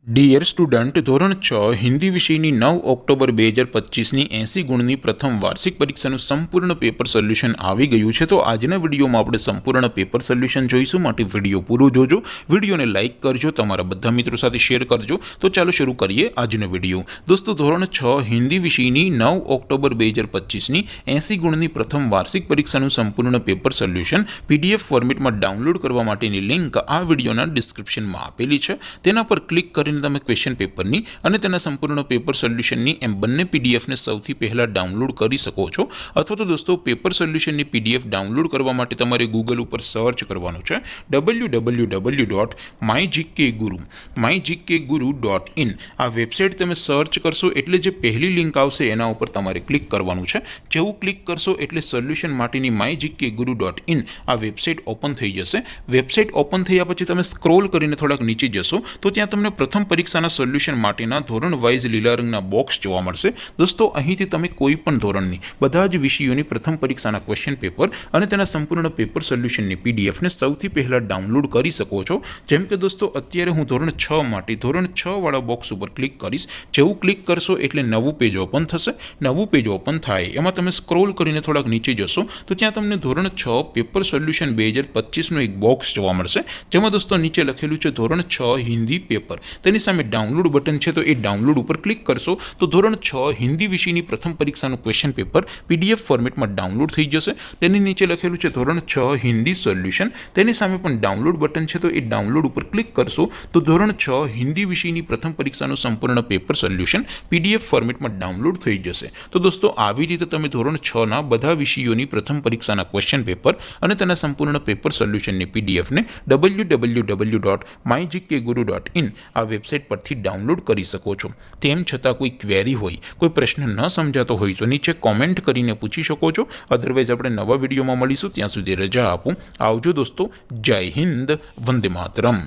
Dear student, ધોરણ 6 હિન્દી વિષયની 9 October 2025ની 80 ગુણની પ્રથમ વાર્ષિક પરીક્ષાનું સંપૂર્ણ પેપર સોલ્યુશન આવી ગયું છે। તો આજના વિડીયોમાં આપણે સંપૂર્ણ પેપર સોલ્યુશન જોઈશું, માટે વિડીયો પૂરો જોજો, વિડીયોને લાઇક કરજો, તમારા બધા મિત્રો સાથે શેર કરજો। તો ચાલો શરૂ કરીએ આજનો વિડીયો। દોસ્તો, ધોરણ 6 હિન્દી વિષયની 9 ઓક્ટોબર 2025ની 80 ગુણની પ્રથમ વાર્ષિક પરીક્ષાનું સંપૂર્ણ પેપર સોલ્યુશન PDF ફોર્મેટમાં ડાઉનલોડ કરવા માટેની લિંક આ વિડીયોના ડિસ્ક્રિપ્શનમાં આપેલી છે। તેના પર ક્લિક કરીને તમે ક્વેશ્ચન પેપરની અને તેના સંપૂર્ણ પેપર સોલ્યુશનની એમ બંને પીડીએફને સૌથી પહેલા ડાઉનલોડ કરી શકો છો। અથવા તો દોસ્તો, પેપર સોલ્યુશનની પીડીએફ ડાઉનલોડ કરવા માટે તમારે ગૂગલ ઉપર સર્ચ કરવાનું છે www.mygkguru.in। આ વેબસાઇટ તમે સર્ચ કરશો એટલે જે પહેલી લિંક આવશે એના ઉપર તમારે ક્લિક કરવાનું છે। જેવું ક્લિક કરશો એટલે સોલ્યુશન માટેની mygkguru.in આ વેબસાઇટ ઓપન થઈ જશે। વેબસાઇટ ઓપન થયા પછી તમે સ્ક્રોલ કરીને થોડાક નીચે જશો તો ત્યાં તમને પ્રથમ પરીક્ષાના સોલ્યુશન માટેના ધોરણ વાઇઝ લીલા રંગના બોક્સ જોવા મળશે। દોસ્તો, અહીંથી તમે કોઈ પણ ધોરણની બધા જ વિષયોની પ્રથમ પરીક્ષાના ક્વેશ્ચન પેપર અને તેના સંપૂર્ણ પેપર સોલ્યુશનની પીડીએફને સૌથી પહેલા ડાઉનલોડ કરી શકો છો। જેમ કે દોસ્તો, અત્યારે હું ધોરણ 6 માટે ધોરણ 6 વાળા બોક્સ ઉપર ક્લિક કરીશ। જેવું ક્લિક કરશો એટલે નવું પેજ ઓપન થશે। નવું પેજ ઓપન થાય એમાં તમે સ્ક્રોલ કરીને થોડાક નીચે જશો તો ત્યાં તમને ધોરણ 6 પેપર સોલ્યુશન 2025નું એક બોક્સ જોવા મળશે, જેમાં દોસ્તો નીચે લખેલું છે ધોરણ 6 હિન્દી પેપર। તેની સામે ડાઉનલોડ બટન છે, તો એ ડાઉનલોડ ઉપર ક્લિક કરશો તો ધોરણ 6 હિન્દી વિષયની પ્રથમ પરીક્ષાનું ક્વેશ્ચન પેપર PDF ફોર્મેટમાં ડાઉનલોડ થઈ જશે। તેની નીચે લખેલું છે ધોરણ 6 હિન્દી સોલ્યુશન, તેની સામે પણ ડાઉનલોડ બટન છે, તો એ ડાઉનલોડ ઉપર ક્લિક કરશો તો ધોરણ 6 હિન્દી વિષયની પ્રથમ પરીક્ષાનું સંપૂર્ણ પેપર સોલ્યુશન PDF ફોર્મેટમાં ડાઉનલોડ થઈ જશે। તો દોસ્તો, આવી રીતે તમે ધોરણ 6ના બધા વિષયોની પ્રથમ પરીક્ષાના ક્વેશ્ચન પેપર અને તેના સંપૂર્ણ પેપર સોલ્યુશનની પીડીએફને www.mygkguru.in આ વેબસાઇટ પરથી ડાઉનલોડ કરી શકો છો। તેમ છતાં કોઈ ક્વેરી હોય, કોઈ પ્રશ્ન ન સમજાતો હોય તો નીચે કોમેન્ટ કરીને પૂછી શકો છો। અધરવાઇઝ આપણે નવા વિડીયોમાં મળીશું, ત્યાં સુધી રજા આપો। આવજો દોસ્તો, જય હિન્દ, વંદે માતરમ।